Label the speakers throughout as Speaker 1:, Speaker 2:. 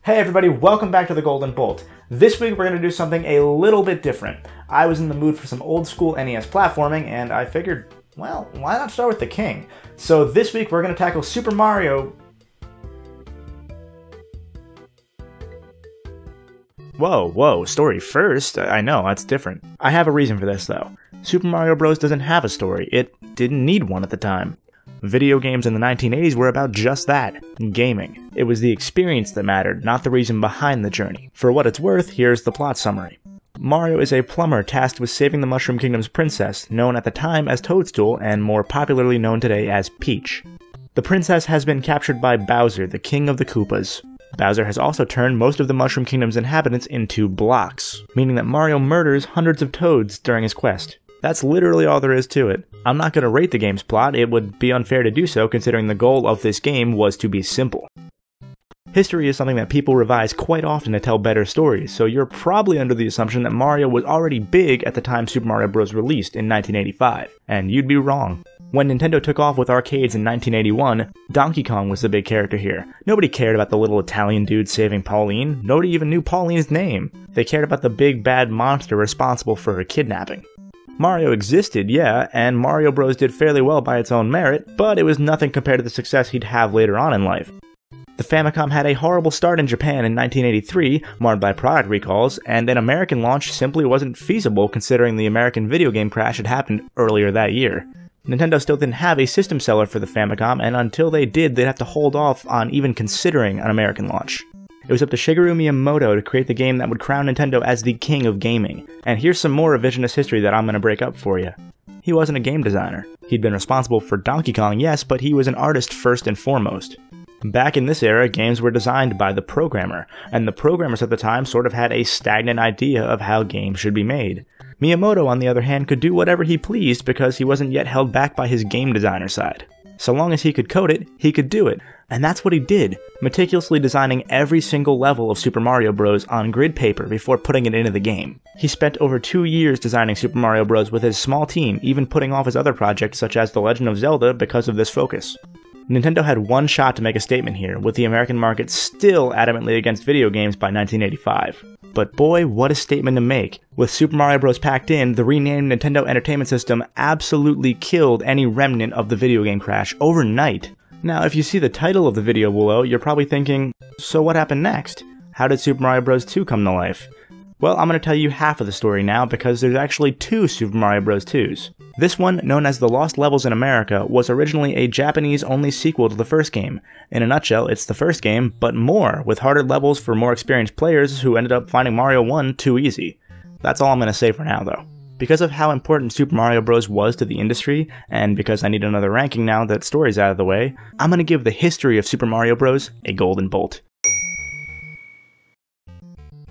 Speaker 1: Hey everybody, welcome back to the Golden Bolt. This week we're going to do something a little bit different. I was in the mood for some old school NES platforming and I figured, well, why not start with the king? So this week we're going to tackle Super Mario... Whoa, story first? I know, that's different. I have a reason for this though. Super Mario Bros. Doesn't have a story. It didn't need one at the time. Video games in the 1980s were about just that, gaming. It was the experience that mattered, not the reason behind the journey. For what it's worth, here's the plot summary. Mario is a plumber tasked with saving the Mushroom Kingdom's princess, known at the time as Toadstool and more popularly known today as Peach. The princess has been captured by Bowser, the king of the Koopas. Bowser has also turned most of the Mushroom Kingdom's inhabitants into blocks, meaning that Mario murders hundreds of Toads during his quest. That's literally all there is to it. I'm not going to rate the game's plot, it would be unfair to do so considering the goal of this game was to be simple. History is something that people revise quite often to tell better stories, so you're probably under the assumption that Mario was already big at the time Super Mario Bros. Released in 1985, and you'd be wrong. When Nintendo took off with arcades in 1981, Donkey Kong was the big character here. Nobody cared about the little Italian dude saving Pauline, nobody even knew Pauline's name. They cared about the big bad monster responsible for her kidnapping. Mario existed, yeah, and Mario Bros. Did fairly well by its own merit, but it was nothing compared to the success he'd have later on in life. The Famicom had a horrible start in Japan in 1983, marred by product recalls, and an American launch simply wasn't feasible considering the American video game crash had happened earlier that year. Nintendo still didn't have a system seller for the Famicom, and until they did, they'd have to hold off on even considering an American launch. It was up to Shigeru Miyamoto to create the game that would crown Nintendo as the king of gaming. And here's some more revisionist history that I'm going to break up for you. He wasn't a game designer. He'd been responsible for Donkey Kong, yes, but he was an artist first and foremost. Back in this era, games were designed by the programmer, and the programmers at the time sort of had a stagnant idea of how games should be made. Miyamoto, on the other hand, could do whatever he pleased because he wasn't yet held back by his game designer side. So long as he could code it, he could do it. And that's what he did, meticulously designing every single level of Super Mario Bros. On grid paper before putting it into the game. He spent over 2 years designing Super Mario Bros. With his small team, even putting off his other projects such as The Legend of Zelda because of this focus. Nintendo had one shot to make a statement here, with the American market still adamantly against video games by 1985. But boy, what a statement to make. With Super Mario Bros. Packed in, the renamed Nintendo Entertainment System absolutely killed any remnant of the video game crash overnight. Now, if you see the title of the video below, you're probably thinking, so what happened next? How did Super Mario Bros. 2 come to life? Well, I'm going to tell you half of the story now because there's actually 2 Super Mario Bros. 2s. This one, known as The Lost Levels in America, was originally a Japanese-only sequel to the first game. In a nutshell, it's the first game, but more, with harder levels for more experienced players who ended up finding Mario 1 too easy. That's all I'm going to say for now, though. Because of how important Super Mario Bros. Was to the industry, and because I need another ranking now that story's out of the way, I'm going to give the history of Super Mario Bros. A Golden Bolt.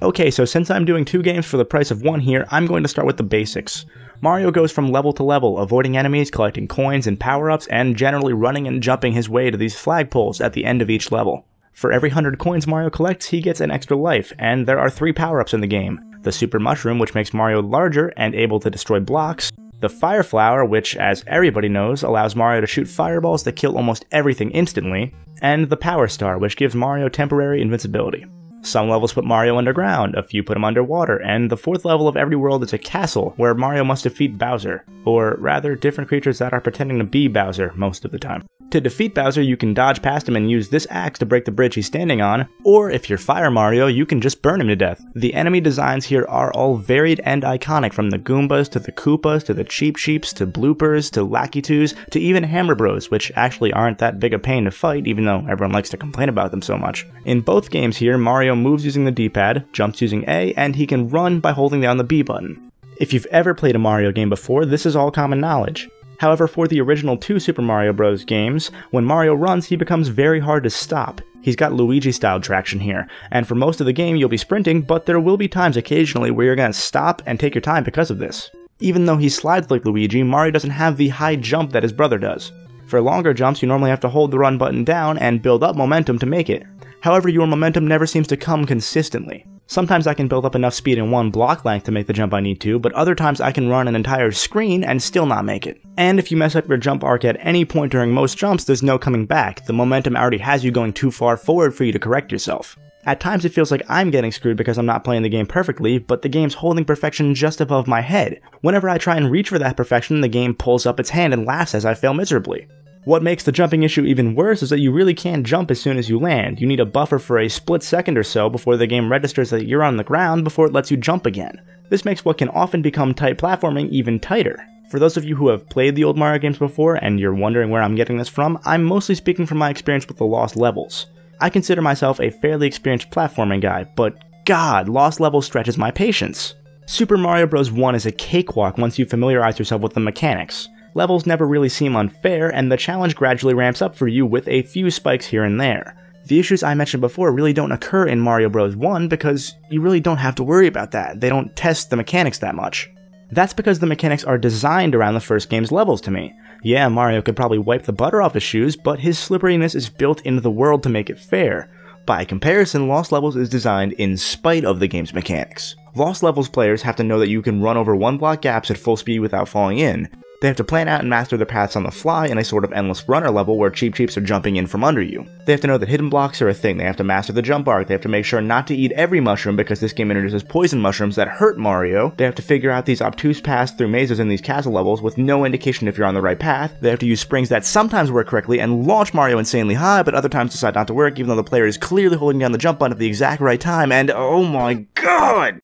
Speaker 1: Okay, so since I'm doing 2 games for the price of 1 here, I'm going to start with the basics. Mario goes from level to level, avoiding enemies, collecting coins and power-ups, and generally running and jumping his way to these flagpoles at the end of each level. For every 100 coins Mario collects, he gets an extra life, and there are 3 power-ups in the game. The Super Mushroom, which makes Mario larger and able to destroy blocks. The Fire Flower, which, as everybody knows, allows Mario to shoot fireballs that kill almost everything instantly. And the Power Star, which gives Mario temporary invincibility. Some levels put Mario underground, a few put him underwater, and the 4th level of every world is a castle, where Mario must defeat Bowser. Or rather, different creatures that are pretending to be Bowser most of the time. To defeat Bowser, you can dodge past him and use this axe to break the bridge he's standing on, or if you're Fire Mario, you can just burn him to death. The enemy designs here are all varied and iconic, from the Goombas to the Koopas to the Cheep Cheeps to Bloopers to Lakitus to even Hammer Bros, which actually aren't that big a pain to fight even though everyone likes to complain about them so much. In both games here, Mario moves using the D-pad, jumps using A, and he can run by holding down the B button. If you've ever played a Mario game before, this is all common knowledge. However, for the original 2 Super Mario Bros. Games, when Mario runs, he becomes very hard to stop. He's got Luigi-style traction here, and for most of the game you'll be sprinting, but there will be times occasionally where you're going to stop and take your time because of this. Even though he slides like Luigi, Mario doesn't have the high jump that his brother does. For longer jumps, you normally have to hold the run button down and build up momentum to make it. However, your momentum never seems to come consistently. Sometimes I can build up enough speed in one block length to make the jump I need to, but other times I can run an entire screen and still not make it. And if you mess up your jump arc at any point during most jumps, there's no coming back. The momentum already has you going too far forward for you to correct yourself. At times it feels like I'm getting screwed because I'm not playing the game perfectly, but the game's holding perfection just above my head. Whenever I try and reach for that perfection, the game pulls up its hand and laughs as I fail miserably. What makes the jumping issue even worse is that you really can't jump as soon as you land. You need a buffer for a split second or so before the game registers that you're on the ground before it lets you jump again. This makes what can often become tight platforming even tighter. For those of you who have played the old Mario games before and you're wondering where I'm getting this from, I'm mostly speaking from my experience with the Lost Levels. I consider myself a fairly experienced platforming guy, but God, Lost Levels stretches my patience. Super Mario Bros. 1 is a cakewalk once you familiarize yourself with the mechanics. Levels never really seem unfair, and the challenge gradually ramps up for you with a few spikes here and there. The issues I mentioned before really don't occur in Mario Bros. 1 because you really don't have to worry about that. They don't test the mechanics that much. That's because the mechanics are designed around the first game's levels to me. Yeah, Mario could probably wipe the butter off his shoes, but his slipperiness is built into the world to make it fair. By comparison, Lost Levels is designed in spite of the game's mechanics. Lost Levels players have to know that you can run over one-block gaps at full speed without falling in. They have to plan out and master their paths on the fly in a sort of endless runner level where Cheep Cheeps are jumping in from under you. They have to know that hidden blocks are a thing, they have to master the jump arc, they have to make sure not to eat every mushroom because this game introduces poison mushrooms that hurt Mario, they have to figure out these obtuse paths through mazes in these castle levels with no indication if you're on the right path, they have to use springs that sometimes work correctly and launch Mario insanely high, but other times decide not to work even though the player is clearly holding down the jump button at the exact right time, and oh my god!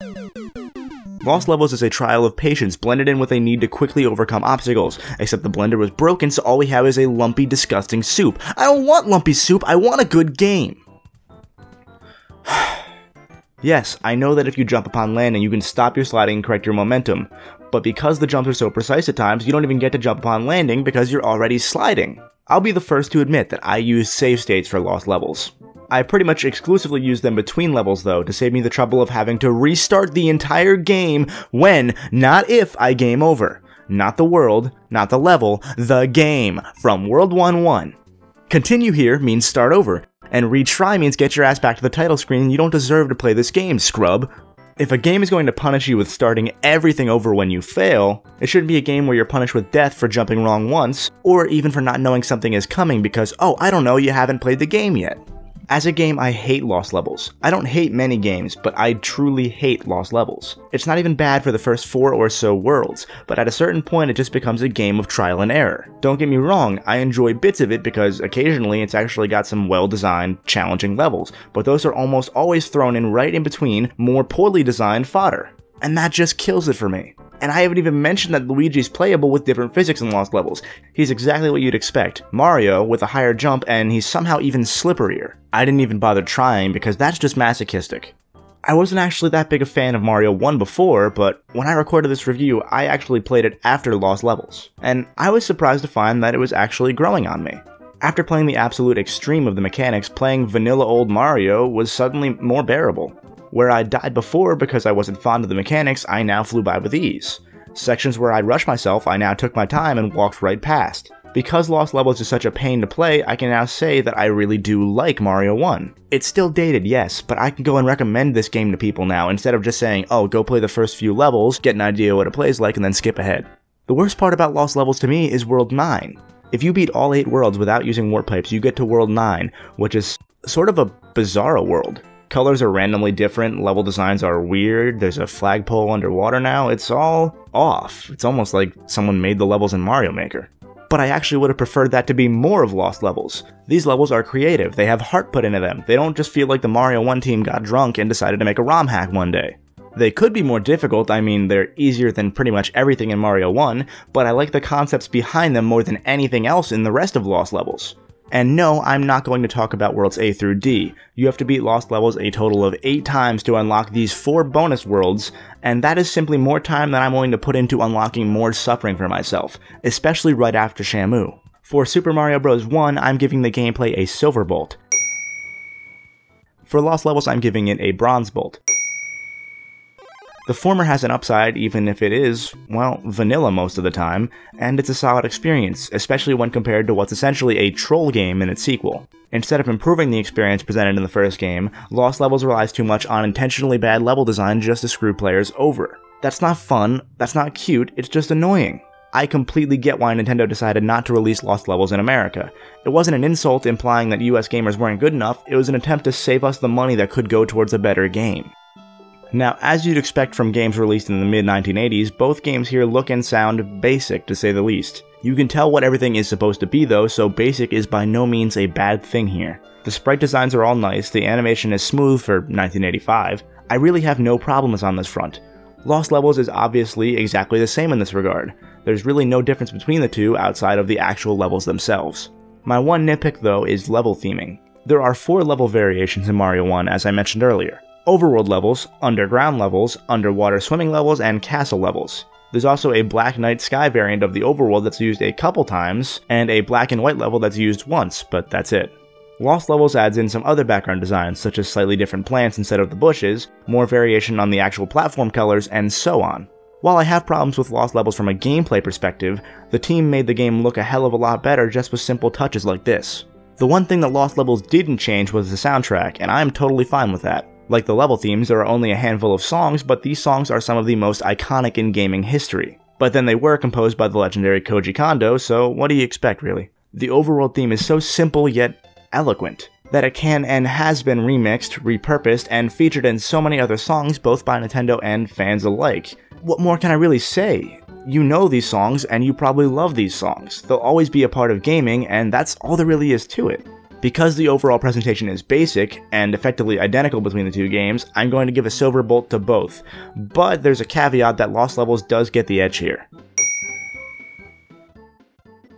Speaker 1: Lost Levels is a trial of patience blended in with a need to quickly overcome obstacles, except the blender was broken so all we have is a lumpy, disgusting soup. I don't want lumpy soup, I want a good game! Yes, I know that if you jump upon landing you can stop your sliding and correct your momentum, but because the jumps are so precise at times, you don't even get to jump upon landing because you're already sliding. I'll be the first to admit that I use save states for Lost Levels. I pretty much exclusively use them between levels though, to save me the trouble of having to restart the entire game when, not if, I game over. Not the world, not the level, the game, from World 1-1. Continue here means start over, and retry means get your ass back to the title screen. You don't deserve to play this game, scrub. If a game is going to punish you with starting everything over when you fail, it shouldn't be a game where you're punished with death for jumping wrong once, or even for not knowing something is coming because, oh, I don't know, you haven't played the game yet. As a game, I hate Lost Levels. I don't hate many games, but I truly hate Lost Levels. It's not even bad for the first 4 or so worlds, but at a certain point it just becomes a game of trial and error. Don't get me wrong, I enjoy bits of it because occasionally it's actually got some well-designed, challenging levels, but those are almost always thrown in right in between more poorly designed fodder. And that just kills it for me. And I haven't even mentioned that Luigi's playable with different physics in Lost Levels. He's exactly what you'd expect. Mario with a higher jump, and he's somehow even slipperier. I didn't even bother trying because that's just masochistic. I wasn't actually that big a fan of Mario 1 before, but when I recorded this review, I actually played it after Lost Levels. And I was surprised to find that it was actually growing on me. After playing the absolute extreme of the mechanics, playing vanilla old Mario was suddenly more bearable. Where I died before because I wasn't fond of the mechanics, I now flew by with ease. Sections where I'd rush myself, I now took my time and walked right past. Because Lost Levels is such a pain to play, I can now say that I really do like Mario 1. It's still dated, yes, but I can go and recommend this game to people now instead of just saying, oh, go play the first few levels, get an idea what it plays like, and then skip ahead. The worst part about Lost Levels to me is World 9. If you beat all 8 worlds without using warp pipes, you get to World 9, which is sort of a bizarro world. Colors are randomly different, level designs are weird, there's a flagpole underwater now, it's all off. It's almost like someone made the levels in Mario Maker. But I actually would have preferred that to be more of Lost Levels. These levels are creative, they have heart put into them, they don't just feel like the Mario 1 team got drunk and decided to make a ROM hack one day. They could be more difficult, I mean they're easier than pretty much everything in Mario 1, but I like the concepts behind them more than anything else in the rest of Lost Levels. And no, I'm not going to talk about worlds A through D. You have to beat Lost Levels a total of 8 times to unlock these 4 bonus worlds, and that is simply more time than I'm willing to put into unlocking more suffering for myself, especially right after Shamu. For Super Mario Bros. 1, I'm giving the gameplay a Silver Bolt. For Lost Levels, I'm giving it a Bronze Bolt. The former has an upside even if it is, well, vanilla most of the time, and it's a solid experience, especially when compared to what's essentially a troll game in its sequel. Instead of improving the experience presented in the first game, Lost Levels relies too much on intentionally bad level design just to screw players over. That's not fun, that's not cute, it's just annoying. I completely get why Nintendo decided not to release Lost Levels in America. It wasn't an insult implying that US gamers weren't good enough, it was an attempt to save us the money that could go towards a better game. Now, as you'd expect from games released in the mid-1980s, both games here look and sound basic to say the least. You can tell what everything is supposed to be though, so basic is by no means a bad thing here. The sprite designs are all nice, the animation is smooth for 1985, I really have no problems on this front. Lost Levels is obviously exactly the same in this regard. There's really no difference between the two outside of the actual levels themselves. My one nitpick though is level theming. There are 4 level variations in Mario 1 as I mentioned earlier. Overworld levels, underground levels, underwater swimming levels, and castle levels. There's also a Black Night Sky variant of the overworld that's used a couple times, and a black and white level that's used once, but that's it. Lost Levels adds in some other background designs, such as slightly different plants instead of the bushes, more variation on the actual platform colors, and so on. While I have problems with Lost Levels from a gameplay perspective, the team made the game look a hell of a lot better just with simple touches like this. The one thing that Lost Levels didn't change was the soundtrack, and I'm totally fine with that. Like the level themes, there are only a handful of songs, but these songs are some of the most iconic in gaming history. But then they were composed by the legendary Koji Kondo, so what do you expect really? The overworld theme is so simple yet eloquent, that it can and has been remixed, repurposed, and featured in so many other songs both by Nintendo and fans alike. What more can I really say? You know these songs, and you probably love these songs. They'll always be a part of gaming, and that's all there really is to it. Because the overall presentation is basic, and effectively identical between the two games, I'm going to give a silver bolt to both, but there's a caveat that Lost Levels does get the edge here.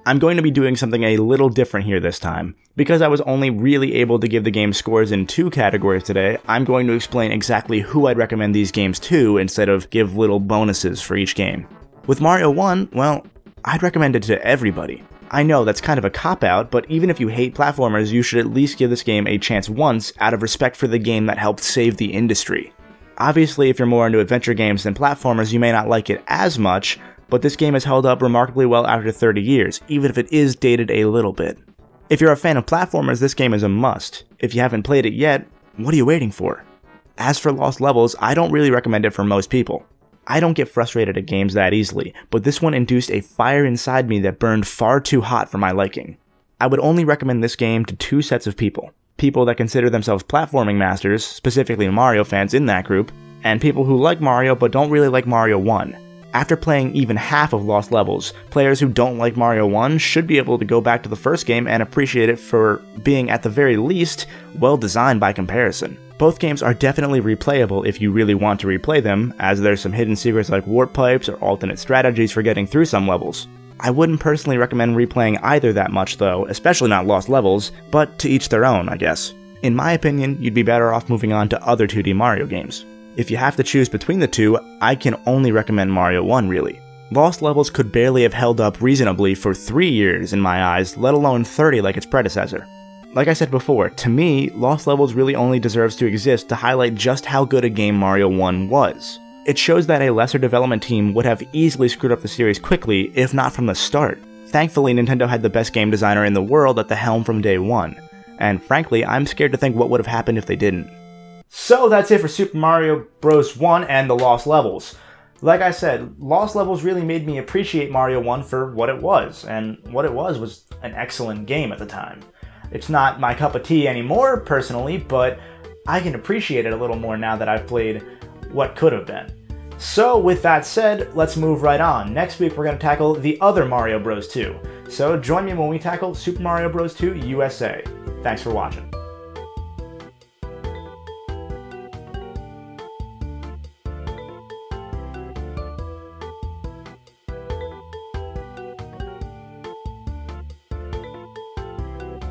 Speaker 1: I'm going to be doing something a little different here this time. Because I was only really able to give the game scores in 2 categories today, I'm going to explain exactly who I'd recommend these games to instead of give little bonuses for each game. With Mario 1, well, I'd recommend it to everybody. I know that's kind of a cop-out, but even if you hate platformers, you should at least give this game a chance once out of respect for the game that helped save the industry. Obviously, if you're more into adventure games than platformers, you may not like it as much, but this game has held up remarkably well after 30 years, even if it is dated a little bit. If you're a fan of platformers, this game is a must. If you haven't played it yet, what are you waiting for? As for Lost Levels, I don't really recommend it for most people. I don't get frustrated at games that easily, but this one induced a fire inside me that burned far too hot for my liking. I would only recommend this game to 2 sets of people. People that consider themselves platforming masters, specifically Mario fans in that group, and people who like Mario but don't really like Mario 1. After playing even half of Lost Levels, players who don't like Mario 1 should be able to go back to the first game and appreciate it for being, at the very least, well designed by comparison. Both games are definitely replayable if you really want to replay them, as there's some hidden secrets like warp pipes or alternate strategies for getting through some levels. I wouldn't personally recommend replaying either that much though, especially not Lost Levels, but to each their own, I guess. In my opinion, you'd be better off moving on to other 2D Mario games. If you have to choose between the two, I can only recommend Mario 1 really. Lost Levels could barely have held up reasonably for 3 years in my eyes, let alone 30 like its predecessor. Like I said before, to me, Lost Levels really only deserves to exist to highlight just how good a game Mario 1 was. It shows that a lesser development team would have easily screwed up the series quickly, if not from the start. Thankfully, Nintendo had the best game designer in the world at the helm from day one, and frankly, I'm scared to think what would have happened if they didn't. So that's it for Super Mario Bros. 1 and the Lost Levels. Like I said, Lost Levels really made me appreciate Mario 1 for what it was, and what it was an excellent game at the time. It's not my cup of tea anymore, personally, but I can appreciate it a little more now that I've played what could have been. So with that said, let's move right on. Next week we're going to tackle the other Mario Bros. 2. So join me when we tackle Super Mario Bros. 2 USA. Thanks for watching.